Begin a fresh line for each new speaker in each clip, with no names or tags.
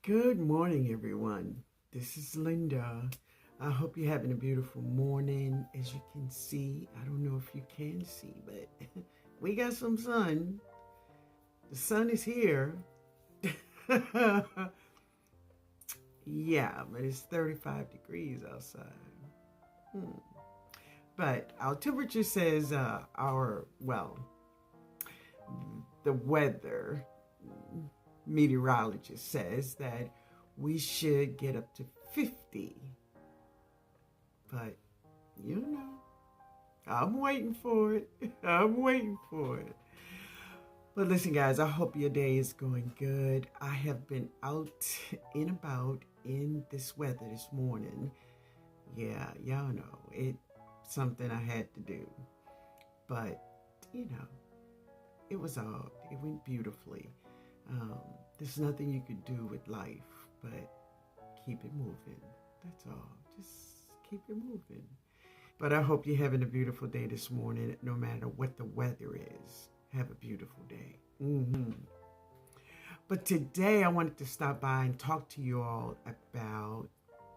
Good morning, everyone. This is Linda. I hope you're having a beautiful morning. As you can see, I don't know if you can see, but we got some sun. The sun is here. Yeah, but it's 35 degrees outside. But our temperature says the weather meteorologist says that we should get up to 50. But, I'm waiting for it. I'm waiting for it. But listen, guys, I hope your day is going good. I have been out and about in this weather this morning. Yeah, y'all know, it's something I had to do. But, it went beautifully. There's nothing you could do with life but keep it moving. That's all. Just keep it moving. But I hope you're having a beautiful day this morning, no matter what the weather is. Have a beautiful day. But today I wanted to stop by and talk to you all about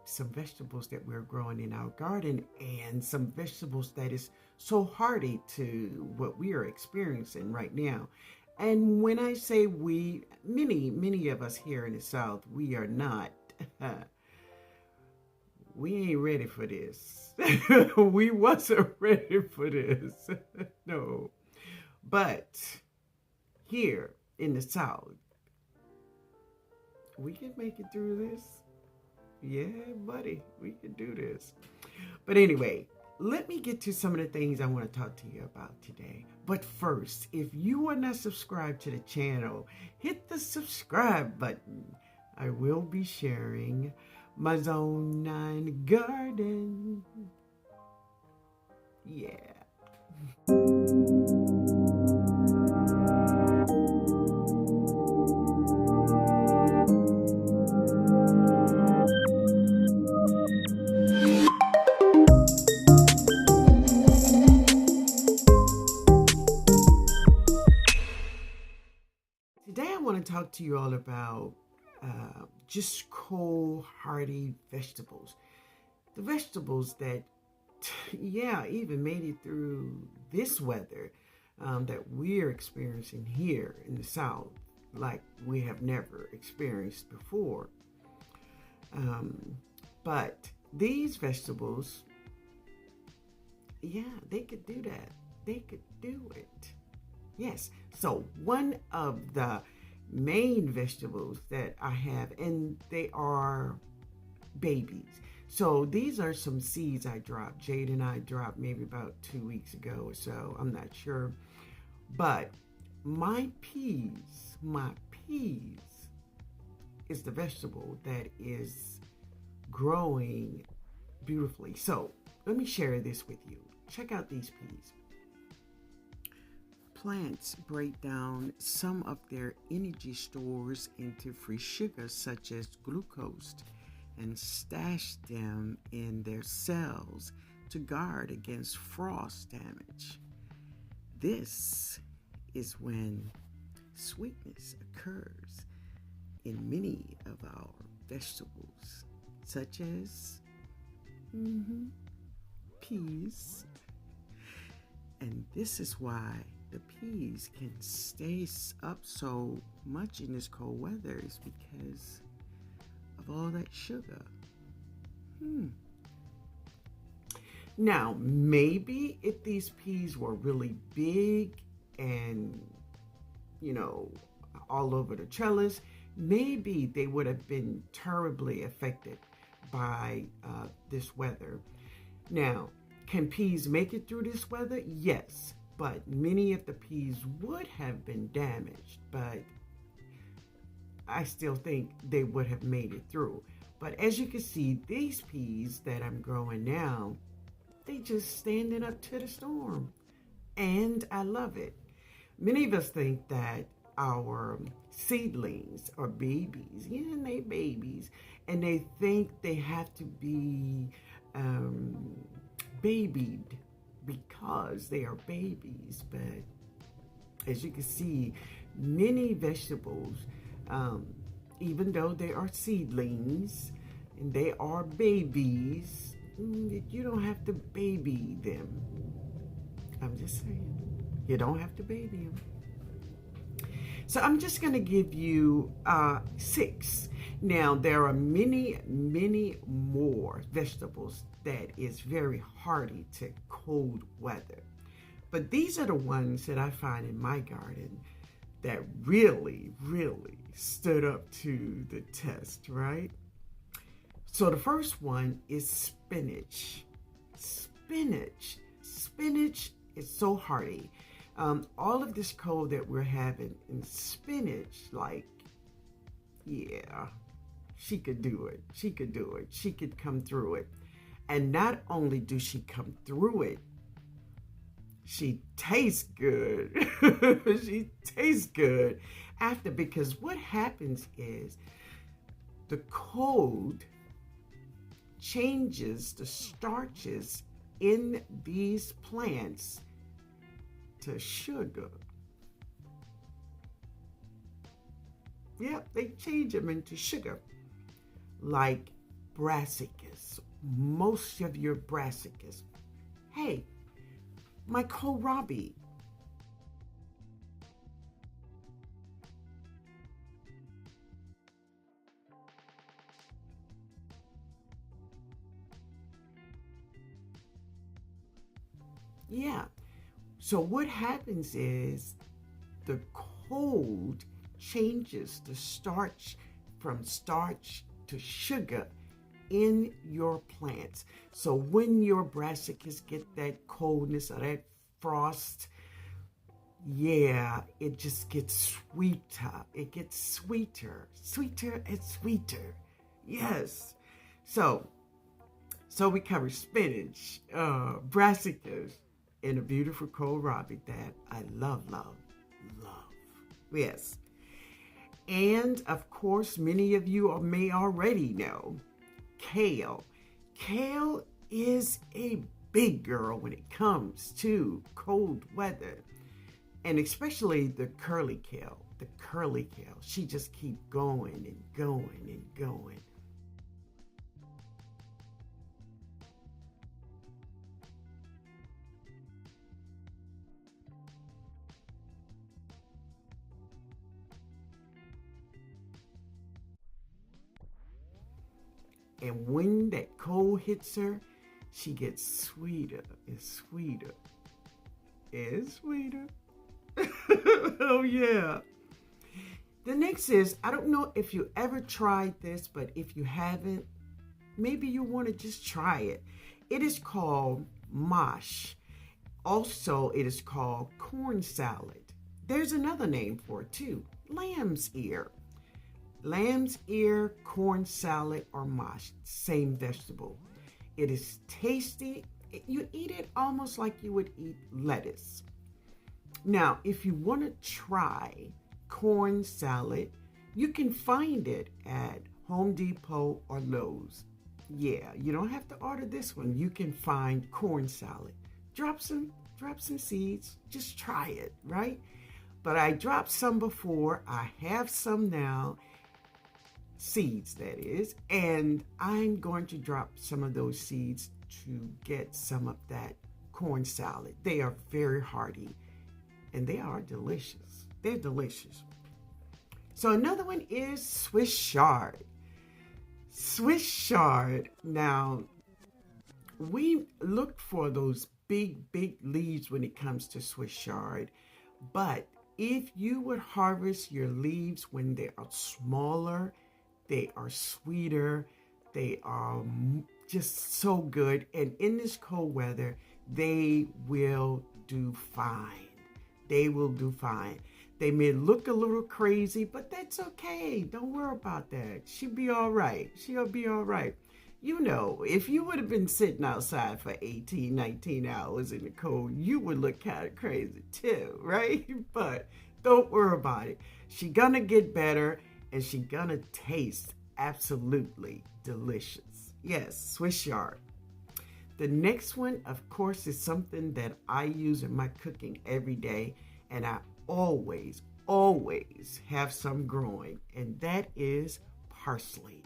some vegetables that we're growing in our garden and some vegetables that is so hardy to what we are experiencing right now. And when I say we, many of us here in the South, we are not. We ain't ready for this. We wasn't ready for this. No. But here in the South, we can make it through this. Yeah, buddy, we can do this. But anyway, let me get to some of the things I want to talk to you about today. But first, if you are not subscribed to the channel, hit the subscribe button. I will be sharing my Zone 9 garden. Yeah. Today I want to talk to you all about just cold, hardy vegetables. The vegetables that, even made it through this weather that we're experiencing here in the South like we have never experienced before. But these vegetables, they could do that. They could do it. Yes. So one of the main vegetables that I have, and they are babies. So these are some seeds I dropped. Jade and I dropped maybe about 2 weeks ago or so. I'm not sure. But my peas is the vegetable that is growing beautifully. So let me share this with you. Check out these peas. Plants break down some of their energy stores into free sugars such as glucose and stash them in their cells to guard against frost damage. This is when sweetness occurs in many of our vegetables, such as peas. And this is why the peas can stay up so much in this cold weather, is because of all that sugar. Now, maybe if these peas were really big and, all over the trellis, maybe they would have been terribly affected by this weather. Now, can peas make it through this weather? Yes. But many of the peas would have been damaged, but I still think they would have made it through. But as you can see, these peas that I'm growing now, they just standing up to the storm. And I love it. Many of us think that our seedlings are babies. Yeah, and they babies. And they think they have to be babied because they are babies. But as you can see, many vegetables even though they are seedlings and they are babies, you don't have to baby them. I'm just saying, you don't have to baby them. So I'm just going to give you 6. Now, there are many, many more vegetables that is very hardy to cold weather. But these are the ones that I find in my garden that really, really stood up to the test, right? So the first one is spinach. Spinach is so hardy. All of this cold that we're having, in spinach, like, yeah, she could do it. She could do it. She could come through it. And not only do she come through it, she tastes good. She tastes good after, because what happens is the cold changes the starches in these plants to sugar. Yeah, they change them into sugar. Like brassicas, most of your brassicas. Hey, my kohlrabi. Yeah. So what happens is the cold changes the starch from starch to sugar in your plants. So when your brassicas get that coldness or that frost, yeah, it just gets sweeter. It gets sweeter and sweeter. Yes. So we cover spinach, brassicas, and a beautiful kohlrabi that I love. Yes. And of course, many of you may already know kale. Kale is a big girl when it comes to cold weather, and especially the curly kale. The curly kale, she just keep going and going and going. And when that cold hits her, she gets sweeter and sweeter and sweeter. Oh, yeah. The next is, I don't know if you ever tried this, but if you haven't, maybe you want to just try it. It is called mosh. Also, it is called corn salad. There's another name for it too, lamb's ear. Lamb's ear, corn salad, or mosh, same vegetable. It is tasty. You eat it almost like you would eat lettuce. Now, if you want to try corn salad, you can find it at Home Depot or Lowe's. Yeah, you don't have to order this one. You can find corn salad. Drop some seeds. Just try it, right? But I dropped some before. I have some now. Seeds, that is, and I'm going to drop some of those seeds to get some of that corn salad. They are very hearty and they are delicious. They're delicious. So another one is Swiss chard. Swiss chard. Now, we look for those big leaves when it comes to Swiss chard, but if you would harvest your leaves when they are smaller, they are sweeter. They are just so good. And in this cold weather, they will do fine. They will do fine. They may look a little crazy, but that's okay. Don't worry about that. She'll be all right. She'll be all right. You know, if you would have been sitting outside for 18, 19 hours in the cold, you would look kind of crazy too, right? But don't worry about it. She's gonna get better. And she's gonna taste absolutely delicious. Yes, Swiss chard. The next one, of course, is something that I use in my cooking every day, and I always always have some growing, and that is parsley.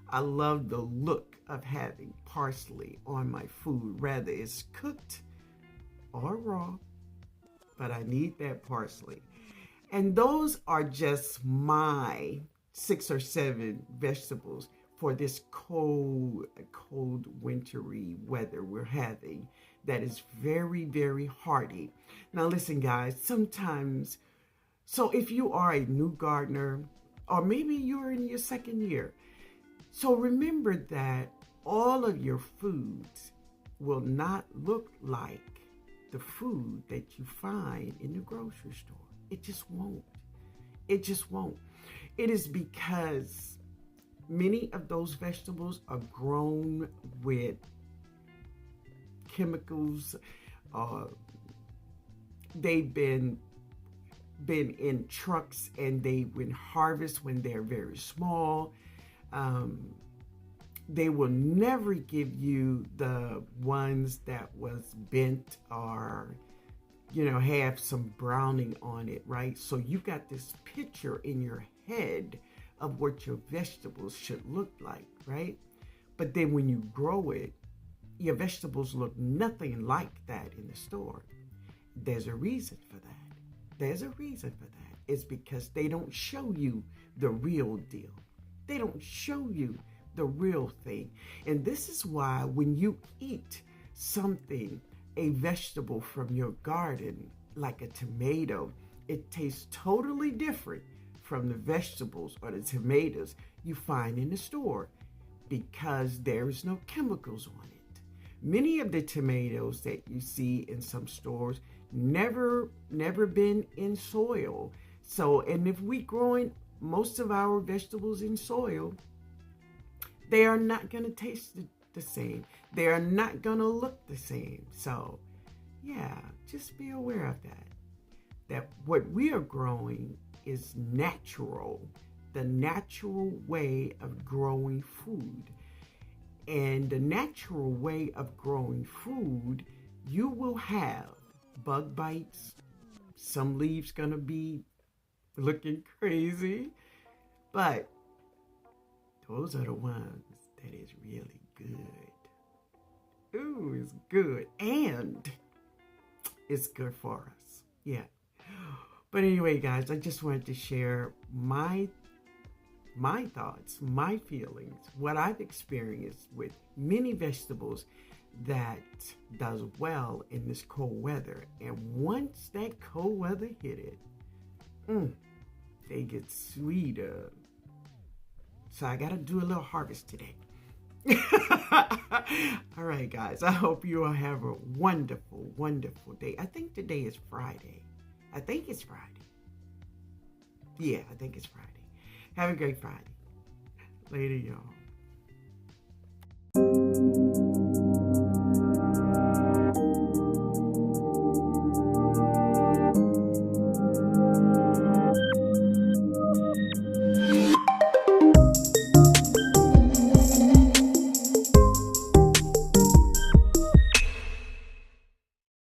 I love the look of having parsley on my food, whether it's cooked or raw, but I need that parsley. And those are just my 6 or 7 vegetables for this cold, wintry weather we're having that is very, very hearty. Now, listen, guys, sometimes, so if you are a new gardener, or maybe you're in your 2nd year, so remember that all of your foods will not look like the food that you find in the grocery store. It just won't. It just won't. It is because many of those vegetables are grown with chemicals. They've been in trucks, and they've been harvested when they're very small. They will never give you the ones that was bent or, have some browning on it, right? So you got this picture in your head of what your vegetables should look like, right? But then when you grow it, your vegetables look nothing like that in the store. There's a reason for that. There's a reason for that. It's because they don't show you the real deal. They don't show you the real thing. And this is why when you eat something, a vegetable from your garden, like a tomato, it tastes totally different from the vegetables or the tomatoes you find in the store because there is no chemicals on it. Many of the tomatoes that you see in some stores never been in soil. So, and if we growing most of our vegetables in soil, they are not going to taste the same. They are not going to look the same. So, yeah, just be aware of that. That what we are growing is natural, the natural way of growing food. And the natural way of growing food, you will have bug bites. Some leaves going to be looking crazy, but those are the ones that is really good. Ooh, it's good, and it's good for us. Yeah. But anyway, guys, I just wanted to share my thoughts, my feelings, what I've experienced with many vegetables that does well in this cold weather. And once that cold weather hit it, they get sweeter. So I got to do a little harvest today. All right, guys. I hope you all have a wonderful, wonderful day. I think today is Friday. I think it's Friday. Yeah, I think it's Friday. Have a great Friday. Later, y'all.